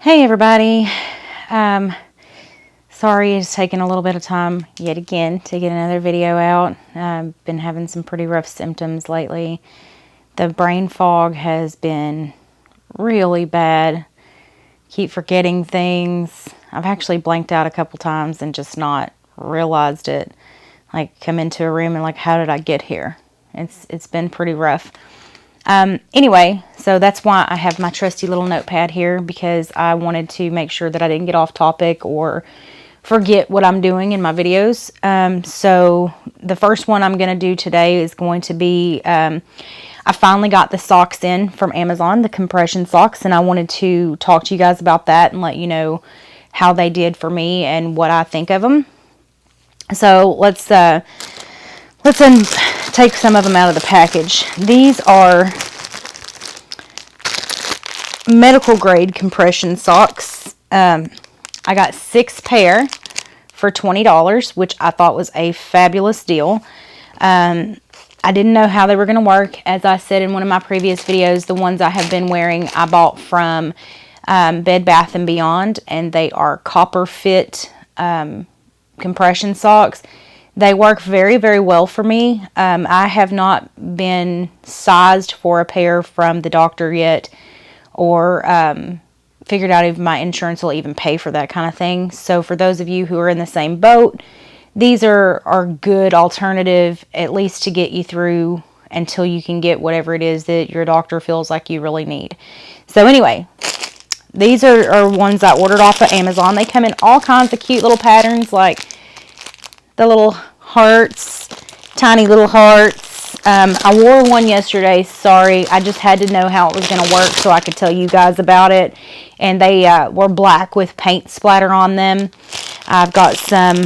Hey everybody, sorry it's taken a little bit of time yet again to get another video out. I've been having some pretty rough symptoms lately. The brain fog has been really bad. Keep forgetting things. I've actually blanked out a couple times and just not realized it. Like come into a room and like, how did I get here? It's been pretty rough. Anyway, so that's why I have my trusty little notepad here, because I wanted to make sure that I didn't get off topic or forget what I'm doing in my videos. So the first one I'm going to do today is going to be, I finally got the socks in from Amazon, the compression socks, and I wanted to talk to you guys about that and let you know how they did for me and what I think of them. So let's take some of them out of the package. These are medical grade compression socks. I got 6 pair for $20, which I thought was a fabulous deal. I didn't know how they were going to work. As I said in one of my previous videos, the ones I have been wearing I bought from Bed Bath & Beyond, and they are copper fit compression socks. They work very, very well for me. I have not been sized for a pair from the doctor yet, or figured out if my insurance will even pay for that kind of thing. So for those of you who are in the same boat, these are good alternative, at least to get you through until you can get whatever it is that your doctor feels like you really need. So anyway, these are ones I ordered off of Amazon. They come in all kinds of cute little patterns, like the little hearts, tiny little hearts. I wore one yesterday. Sorry, I just had to know how it was going to work so I could tell you guys about it. And they were black with paint splatter on them. I've got some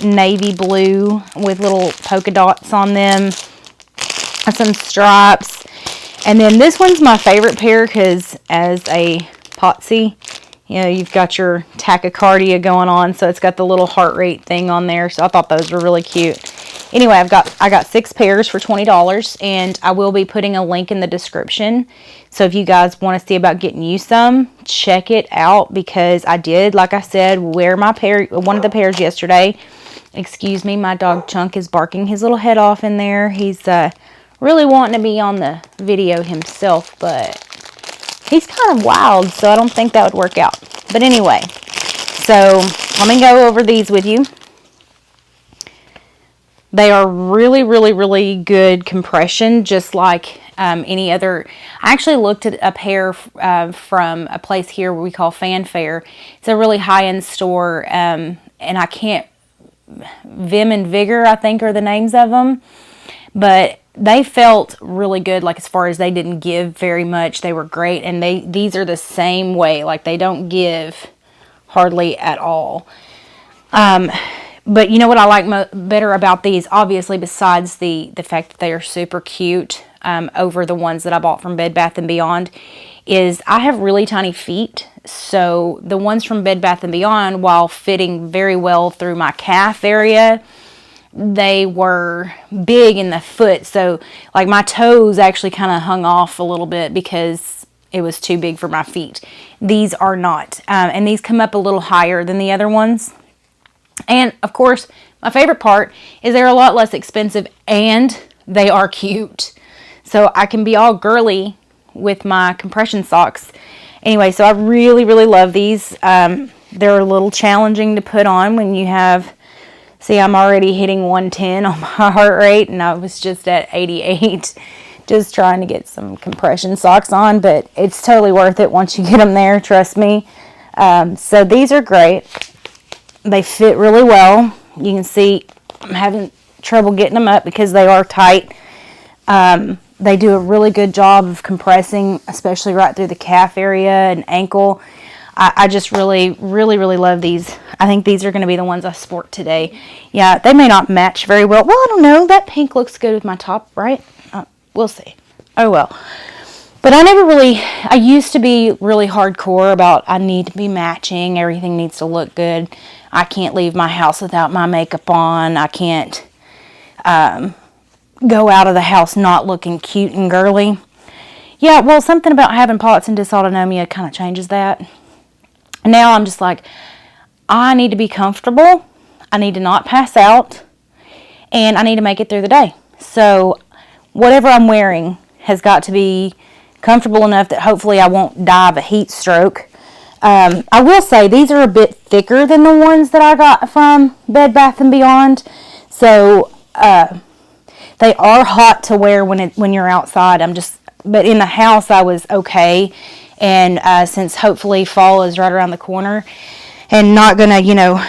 navy blue with little polka dots on them, some stripes. And then this one's my favorite pair because as a potsy, you know, you've got your tachycardia going on, so it's got the little heart rate thing on there. So I thought those were really cute. Anyway, I got 6 pairs for $20, and I will be putting a link in the description. So if you guys want to see about getting you some, check it out, because I did, like I said, wear my one of the pairs yesterday. Excuse me, my dog Chunk is barking his little head off in there. He's really wanting to be on the video himself, but he's kind of wild, so I don't think that would work out. But anyway, so let me go over these with you. They are really, really, really good compression, just like any other. I actually looked at a pair from a place here we call Fanfare. It's a really high-end store, and I can't, Vim and Vigor, I think, are the names of them. But they felt really good, like as far as they didn't give very much. They were great, and these are the same way. Like they don't give hardly at all. But you know what I like better about these, obviously, besides the fact that they are super cute over the ones that I bought from Bed Bath & Beyond, is I have really tiny feet. So the ones from Bed Bath & Beyond, while fitting very well through my calf area, they were big in the foot. So like my toes actually kind of hung off a little bit because it was too big for my feet. These are not. And these come up a little higher than the other ones. And of course, my favorite part is they're a lot less expensive and they are cute. So I can be all girly with my compression socks. Anyway, so I really, really love these. They're a little challenging to put on when you have, see, I'm already hitting 110 on my heart rate, and I was just at 88 just trying to get some compression socks on, but it's totally worth it once you get them there, trust me. So these are great. They fit really well. You can see I'm having trouble getting them up because they are tight. They do a really good job of compressing, especially right through the calf area and ankle. I just really, really, really love these. I think these are going to be the ones I sport today. Yeah, they may not match very well. Well, I don't know. That pink looks good with my top, right? We'll see. Oh, well. But I used to be really hardcore about I need to be matching. Everything needs to look good. I can't leave my house without my makeup on. I can't go out of the house not looking cute and girly. Yeah, well, something about having POTS and dysautonomia kind of changes that. Now I'm just like, I need to be comfortable. I need to not pass out. And I need to make it through the day. So whatever I'm wearing has got to be comfortable enough that hopefully I won't die of a heat stroke. I will say these are a bit thicker than the ones that I got from Bed Bath & Beyond. So they are hot to wear when you're outside. But in the house I was okay. And since hopefully fall is right around the corner and not gonna,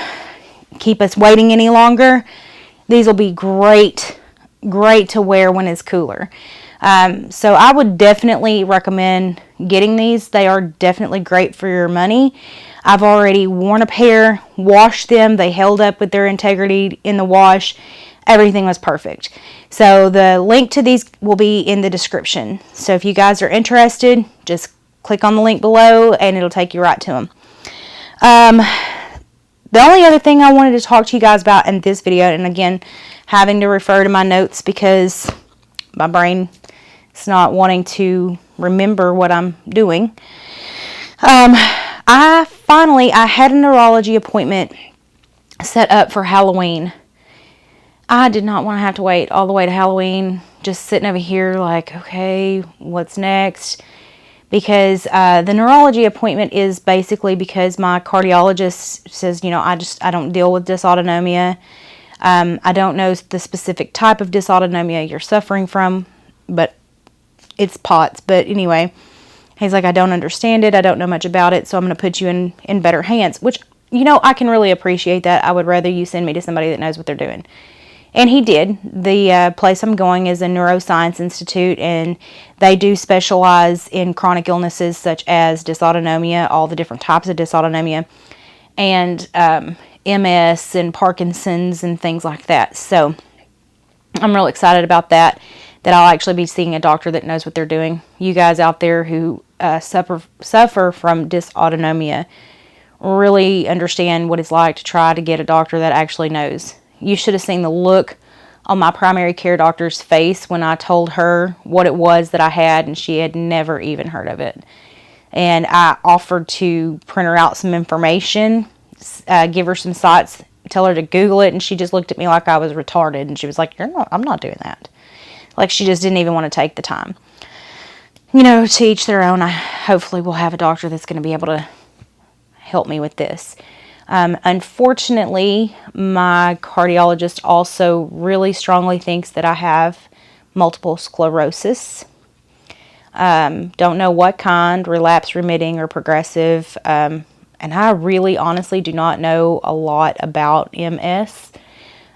keep us waiting any longer, these will be great to wear when it's cooler. So I would definitely recommend getting these. They are definitely great for your money. I've already worn a pair, washed them. They held up with their integrity in the wash. Everything was perfect. So the link to these will be in the description. So if you guys are interested, just click on the link below and it'll take you right to them. The only other thing I wanted to talk to you guys about in this video, and again, having to refer to my notes because my brain is not wanting to remember what I'm doing. I had a neurology appointment set up for Halloween. I did not want to have to wait all the way to Halloween, just sitting over here like, okay, what's next? Because the neurology appointment is basically because my cardiologist says, I don't deal with dysautonomia. I don't know the specific type of dysautonomia you're suffering from, but it's POTS. But anyway, he's like, I don't understand it. I don't know much about it, so I'm going to put you in better hands, which, I can really appreciate that. I would rather you send me to somebody that knows what they're doing. And he did. The place I'm going is a neuroscience institute, and they do specialize in chronic illnesses such as dysautonomia, all the different types of dysautonomia, and MS and Parkinson's and things like that. So I'm real excited about that I'll actually be seeing a doctor that knows what they're doing. You guys out there who suffer from dysautonomia really understand what it's like to try to get a doctor that actually knows. You should have seen the look on my primary care doctor's face when I told her what it was that I had, and she had never even heard of it. And I offered to print her out some information, give her some sites, tell her to Google it, and she just looked at me like I was retarded, and she was like, I'm not doing that. Like, she just didn't even want to take the time. To each their own. I hopefully will have a doctor that's going to be able to help me with this. Unfortunately, my cardiologist also really strongly thinks that I have multiple sclerosis. Don't know what kind, relapse, remitting, or progressive. And I really honestly do not know a lot about MS.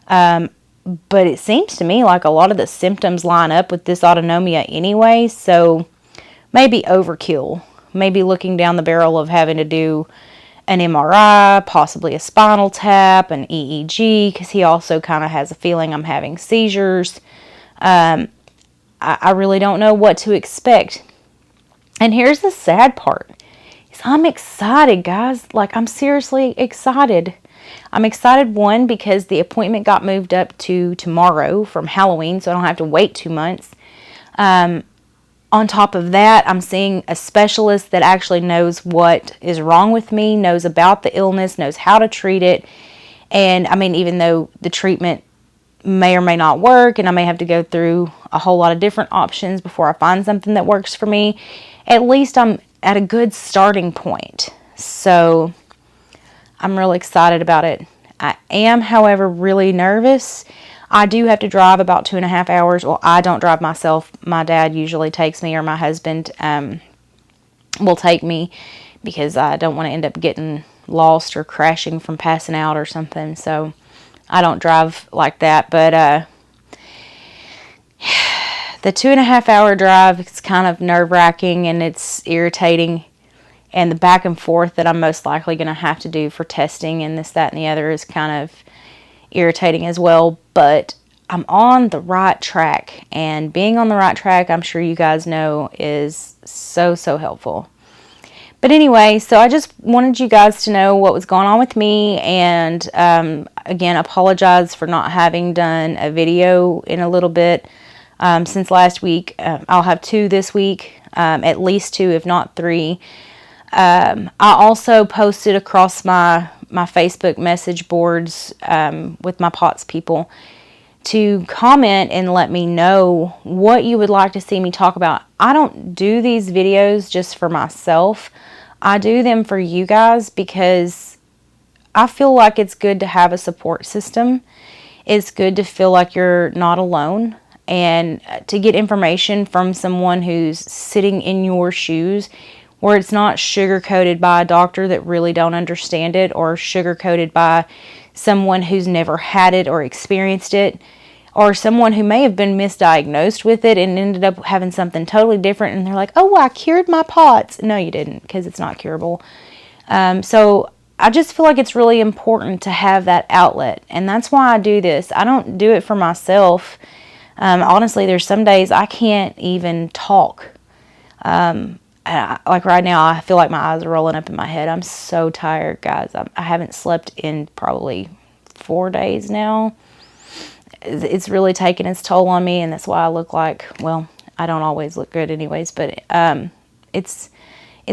But it seems to me like a lot of the symptoms line up with dysautonomia anyway, so maybe overkill. Maybe looking down the barrel of having to do an MRI, possibly a spinal tap, an EEG, because he also kind of has a feeling I'm having seizures. I really don't know what to expect. And here's the sad part. Is I'm excited, guys. Like, I'm seriously excited. I'm excited, one, because the appointment got moved up to tomorrow from Halloween, so I don't have to wait 2 months. On top of that, I'm seeing a specialist that actually knows what is wrong with me, knows about the illness, knows how to treat it. And I mean, even though the treatment may or may not work, and I may have to go through a whole lot of different options before I find something that works for me, at least I'm at a good starting point. So I'm really excited about it. I am, however, really nervous. I do have to drive about 2.5 hours. Well, I don't drive myself. My dad usually takes me, or my husband will take me, because I don't want to end up getting lost or crashing from passing out or something. So I don't drive like that. But the 2.5 hour drive is kind of nerve-wracking, and it's irritating. And the back and forth that I'm most likely going to have to do for testing and this, that, and the other is kind of irritating as well. But I'm on the right track, and being on the right track, I'm sure you guys know, is so helpful. But anyway, so I just wanted you guys to know what was going on with me, and again, apologize for not having done a video in a little bit since last week. I'll have 2 this week, at least 2, if not 3. I also posted across my Facebook message boards with my POTS people to comment and let me know what you would like to see me talk about. I don't do these videos just for myself. I do them for you guys because I feel like it's good to have a support system. It's good to feel like you're not alone, and to get information from someone who's sitting in your shoes, where it's not sugar-coated by a doctor that really don't understand it, or sugar-coated by someone who's never had it or experienced it, or someone who may have been misdiagnosed with it and ended up having something totally different, and they're like, oh, I cured my POTS. No, you didn't, because it's not curable. So I just feel like it's really important to have that outlet, and that's why I do this. I don't do it for myself. Honestly, there's some days I can't even talk. Like right now, I feel like my eyes are rolling up in my head. I'm so tired, guys. I haven't slept in probably 4 days now. It's really taken its toll on me, and that's why I look like, well, I don't always look good anyways, but it's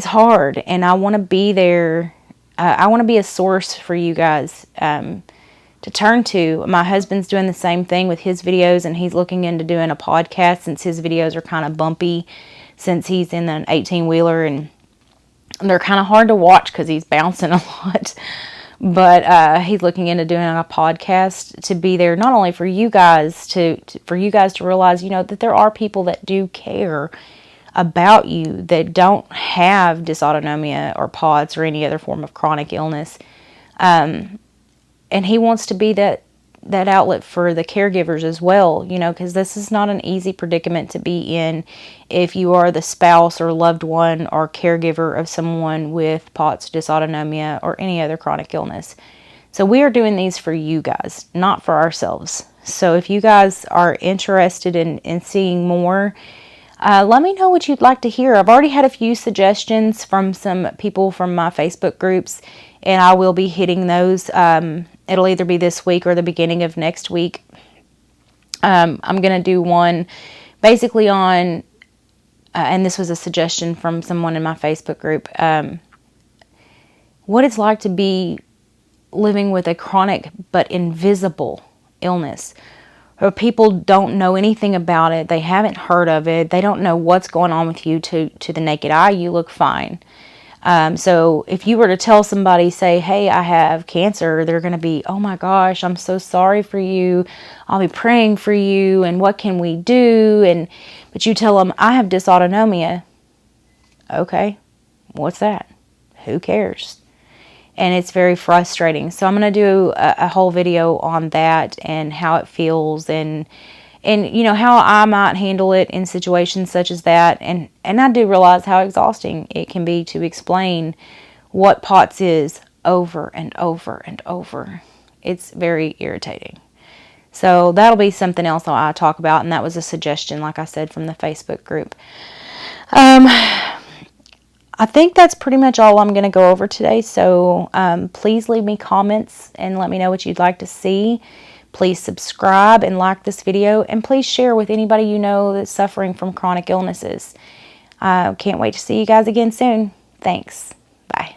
hard, and I want to be there. I want to be a source for you guys to turn to. My husband's doing the same thing with his videos, and he's looking into doing a podcast since his videos are kind of bumpy, since he's in an 18-wheeler, and they're kind of hard to watch because he's bouncing a lot. But he's looking into doing a podcast to be there not only for you guys to realize, that there are people that do care about you that don't have dysautonomia or POTS or any other form of chronic illness. And he wants to be that outlet for the caregivers as well, because this is not an easy predicament to be in if you are the spouse or loved one or caregiver of someone with POTS, dysautonomia, or any other chronic illness. So we are doing these for you guys, not for ourselves. So if you guys are interested in seeing more, let me know what you'd like to hear. I've already had a few suggestions from some people from my Facebook groups, and I will be hitting those. It'll either be this week or the beginning of next week. I'm going to do one basically on, and this was a suggestion from someone in my Facebook group, what it's like to be living with a chronic but invisible illness. Or people don't know anything about it. They haven't heard of it. They don't know what's going on with you. To the naked eye, you look fine. So if you were to tell somebody, say, hey, I have cancer, they're going to be, oh my gosh, I'm so sorry for you. I'll be praying for you. And what can we do? But you tell them, I have dysautonomia. Okay, what's that? Who cares? And it's very frustrating. So I'm going to do a whole video on that and how it feels and how I might handle it in situations such as that. And I do realize how exhausting it can be to explain what POTS is over and over and over. It's very irritating. So that'll be something else that I talk about, and that was a suggestion, like I said, from the Facebook group. I think that's pretty much all I'm going to go over today. So please leave me comments and let me know what you'd like to see. Please subscribe and like this video, and please share with anybody you know that's suffering from chronic illnesses. Can't wait to see you guys again soon. Thanks. Bye.